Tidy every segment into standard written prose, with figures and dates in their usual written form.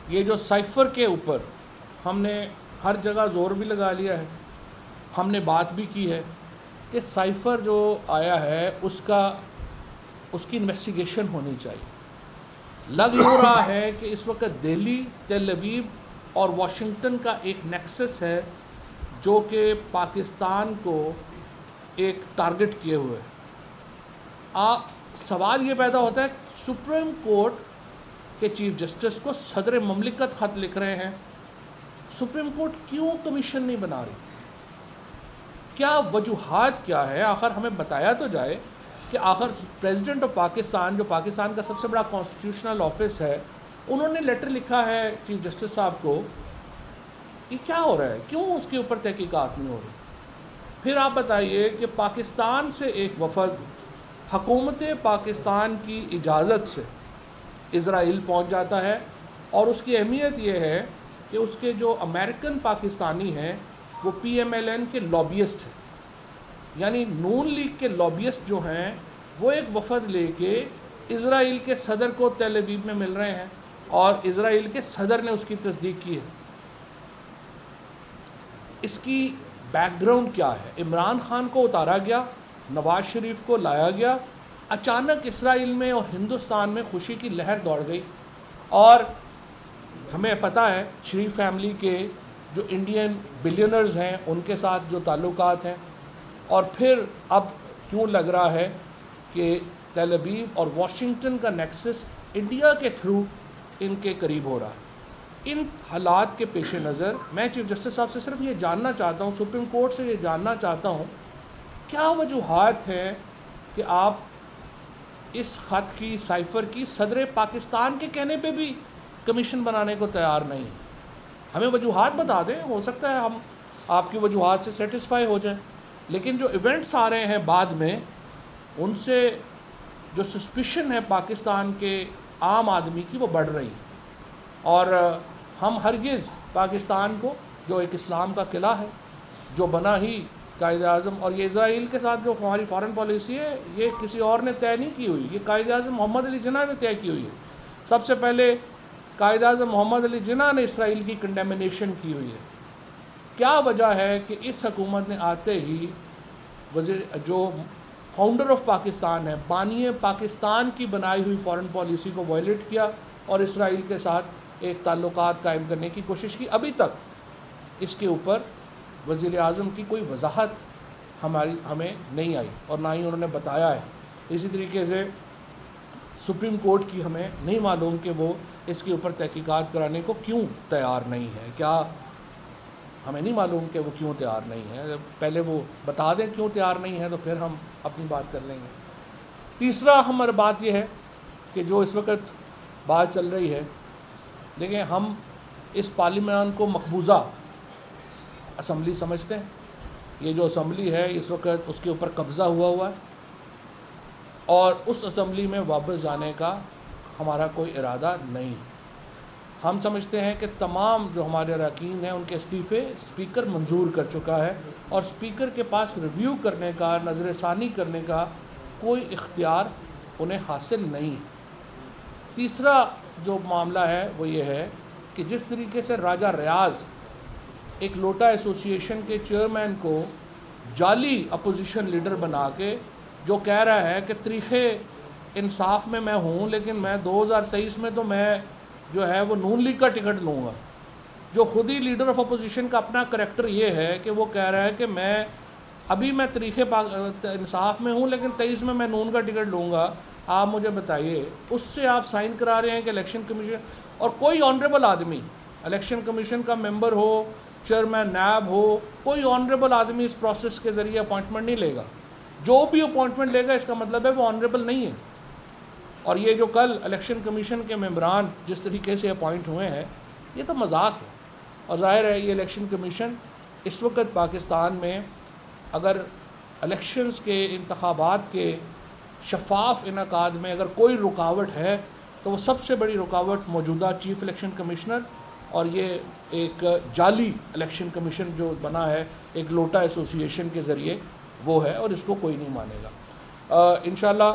یہ جو سائفر کے اوپر ہم نے ہر جگہ زور بھی لگا لیا ہے، ہم نے بات بھی کی ہے کہ سائفر جو آیا ہے اس کی انویسٹیگیشن ہونی چاہیے۔ لگ یوں رہا ہے کہ اس وقت دہلی، تل ابیب اور واشنگٹن کا ایک نیکسس ہے جو کہ پاکستان کو ایک ٹارگٹ کیے ہوئے ہے۔ سوال یہ پیدا ہوتا ہے سپریم کورٹ کے چیف جسٹس کو صدر مملکت خط لکھ رہے ہیں، سپریم کورٹ کیوں کمیشن نہیں بنا رہی؟ کیا وجوہات کیا ہے؟ آخر ہمیں بتایا تو جائے کہ آخر پریزیڈنٹ آف پاکستان، جو پاکستان کا سب سے بڑا کانسٹیٹیوشنل آفس ہے، انہوں نے لیٹر لکھا ہے چیف جسٹس صاحب کو، یہ کیا ہو رہا ہے؟ کیوں اس کے اوپر تحقیقات نہیں ہو رہی؟ پھر آپ بتائیے کہ پاکستان سے ایک وفد حکومت پاکستان کی اجازت سے اسرائیل پہنچ جاتا ہے، اور اس کی اہمیت یہ ہے کہ اس کے جو امریکن پاکستانی ہیں وہ پی ایم ایل این کے لابیسٹ ہیں، یعنی نون لیگ کے لابیسٹ جو ہیں وہ ایک وفد لے کے اسرائیل کے صدر کو تل ابیب میں مل رہے ہیں، اور اسرائیل کے صدر نے اس کی تصدیق کی ہے۔ اس کی بیک گراؤنڈ کیا ہے؟ عمران خان کو اتارا گیا، نواز شریف کو لایا گیا، اچانک اسرائیل میں اور ہندوستان میں خوشی کی لہر دوڑ گئی، اور ہمیں پتہ ہے شریف فیملی کے جو انڈین بلینرز ہیں ان کے ساتھ جو تعلقات ہیں، اور پھر اب کیوں لگ رہا ہے کہ تل ابیب اور واشنگٹن کا نیکسس انڈیا کے تھرو ان کے قریب ہو رہا ہے۔ ان حالات کے پیش نظر میں چیف جسٹس صاحب سے صرف یہ جاننا چاہتا ہوں، سپریم کورٹ سے یہ جاننا چاہتا ہوں، کیا وجوہات ہیں کہ آپ اس خط کی، سائفر کی، صدر پاکستان کے کہنے پہ بھی کمیشن بنانے کو تیار نہیں؟ ہمیں وجوہات بتا دیں، ہو سکتا ہے ہم آپ کی وجوہات سے سیٹسفائی ہو جائیں، لیکن جو ایونٹس آ رہے ہیں بعد میں، ان سے جو سسپیشن ہے پاکستان کے عام آدمی کی وہ بڑھ رہی ہے، اور ہم ہرگز پاکستان کو، جو ایک اسلام کا قلعہ ہے، جو بنا ہی قائد اعظم، اور یہ اسرائیل کے ساتھ جو ہماری فارن پالیسی ہے یہ کسی اور نے طے نہیں کی ہوئی، یہ قائد اعظم محمد علی جناح نے طے کی ہوئی ہے۔ سب سے پہلے قائد اعظم محمد علی جناح نے اسرائیل کی کنڈیمنیشن کی ہوئی ہے۔ کیا وجہ ہے کہ اس حکومت نے آتے ہی جو فاؤنڈر آف پاکستان ہے، بانی پاکستان کی بنائی ہوئی فارن پالیسی کو وائلیٹ کیا اور اسرائیل کے ساتھ ایک تعلقات قائم کرنے کی کوشش کی؟ ابھی تک اس کے اوپر وزیر اعظم کی کوئی وضاحت ہمیں نہیں آئی، اور نہ ہی انہوں نے بتایا ہے۔ اسی طریقے سے سپریم کورٹ کی ہمیں نہیں معلوم کہ وہ اس کے اوپر تحقیقات کرانے کو کیوں تیار نہیں ہے، کیا ہمیں نہیں معلوم کہ وہ کیوں تیار نہیں ہے؟ پہلے وہ بتا دیں کیوں تیار نہیں ہے تو پھر ہم اپنی بات کر لیں گے۔ تیسرا ہماری بات یہ ہے کہ جو اس وقت بات چل رہی ہے، دیکھیں ہم اس پارلیمان کو مقبوضہ اسمبلی سمجھتے ہیں۔ یہ جو اسمبلی ہے اس وقت اس کے اوپر قبضہ ہوا ہے، اور اس اسمبلی میں واپس جانے کا ہمارا کوئی ارادہ نہیں۔ ہم سمجھتے ہیں کہ تمام جو ہمارے اراکین ہیں ان کے استعفے اسپیکر منظور کر چکا ہے، اور اسپیکر کے پاس ریویو کرنے کا، نظر ثانی کرنے کا کوئی اختیار انہیں حاصل نہیں۔ تیسرا جو معاملہ ہے وہ یہ ہے کہ جس طریقے سے راجہ ریاض ایک لوٹا ایسوسی ایشن کے چیئرمین کو جعلی اپوزیشن لیڈر بنا کے جو کہہ رہا ہے کہ طریقے انصاف میں میں ہوں، لیکن میں 2023 میں تو میں جو ہے وہ نون لیگ کا ٹکٹ لوں گا، جو خود ہی لیڈر آف اپوزیشن کا اپنا کریکٹر یہ ہے کہ وہ کہہ رہا ہے کہ میں طریقے انصاف میں ہوں لیکن 23 میں نون کا ٹکٹ لوں گا۔ آپ مجھے بتائیے، اس سے آپ سائن کرا رہے ہیں کہ الیکشن کمیشن، اور کوئی آنریبل آدمی الیکشن کمیشن کا ممبر ہو، چیئرمین نیب ہو، کوئی آنریبل آدمی اس پروسیس کے ذریعے اپوائنٹمنٹ نہیں لے گا۔ جو بھی اپوائنٹمنٹ لے گا اس کا مطلب ہے وہ آنریبل نہیں ہے۔ اور یہ جو کل الیکشن کمیشن کے ممبران جس طریقے سے اپوائنٹ ہوئے ہیں، یہ تو مذاق ہے، اور ظاہر ہے یہ الیکشن کمیشن اس وقت پاکستان میں اگر الیکشنز کے، انتخابات کے شفاف انعقاد میں اگر کوئی رکاوٹ ہے تو وہ سب سے بڑی رکاوٹ موجودہ چیف الیکشن کمشنر اور یہ ایک جعلی الیکشن کمیشن جو بنا ہے ایک لوٹا ایسوسی ایشن کے ذریعے، وہ ہے، اور اس کو کوئی نہیں مانے گا۔ انشاءاللہ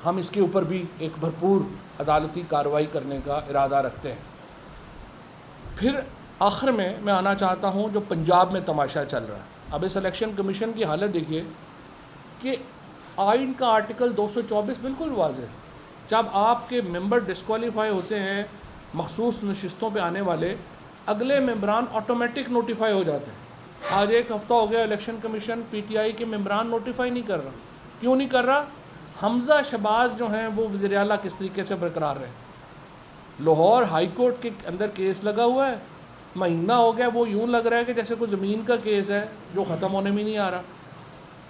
ہم اس کے اوپر بھی ایک بھرپور عدالتی کارروائی کرنے کا ارادہ رکھتے ہیں۔ پھر آخر میں آنا چاہتا ہوں جو پنجاب میں تماشا چل رہا ہے۔ اب اس الیکشن کمیشن کی حالت دیکھیے کہ آئین کا آرٹیکل 224 بالکل واضح ہے، جب آپ کے ممبر ڈسکوالیفائی ہوتے ہیں مخصوص نشستوں پہ آنے والے، اگلے ممبران آٹومیٹک نوٹیفائی ہو جاتے ہیں۔ آج ایک ہفتہ ہو گیا election commission P T I کے ممبران نوٹیفائی نہیں کر رہا۔ کیوں نہیں کر رہا؟ حمزہ شہباز جو ہیں وہ وزیر اعلیٰ کس طریقے سے برقرار رہے، لاہور ہائی کورٹ کے اندر کیس لگا ہوا ہے، مہینہ ہو گیا، وہ یوں لگ رہا ہے کہ جیسے کوئی زمین کا کیس ہے جو ختم ہونے میں نہیں آ رہا۔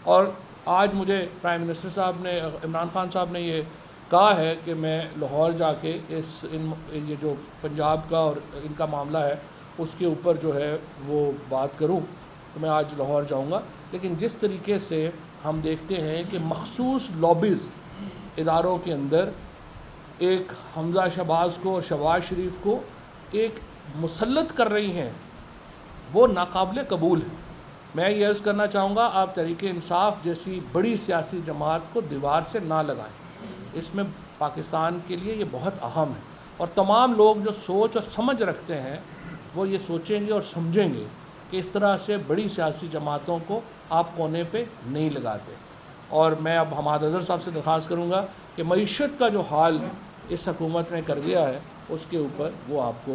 اور آج مجھے پرائم منسٹر صاحب نے، عمران خان صاحب نے یہ کہا ہے کہ میں لاہور جا کے یہ جو پنجاب کا اور ان کا معاملہ ہے اس کے اوپر جو ہے وہ بات کروں، تو میں آج لاہور جاؤں گا۔ لیکن جس طریقے سے ہم دیکھتے ہیں کہ مخصوص لابیز اداروں کے اندر ایک حمزہ شہباز کو اور شہباز شریف کو ایک مسلط کر رہی ہیں، وہ ناقابل قبول ہے۔ میں یہ عرض کرنا چاہوں گا، آپ تحریک انصاف جیسی بڑی سیاسی جماعت کو دیوار سے نہ لگائیں، اس میں پاکستان کے لیے یہ بہت اہم ہے، اور تمام لوگ جو سوچ اور سمجھ رکھتے ہیں وہ یہ سوچیں گے اور سمجھیں گے کہ اس طرح سے بڑی سیاسی جماعتوں کو آپ کونے پہ نہیں لگاتے۔ اور میں اب حماد اظہر صاحب سے درخواست کروں گا کہ معیشت کا جو حال اس حکومت نے کر دیا ہے اس کے اوپر وہ آپ کو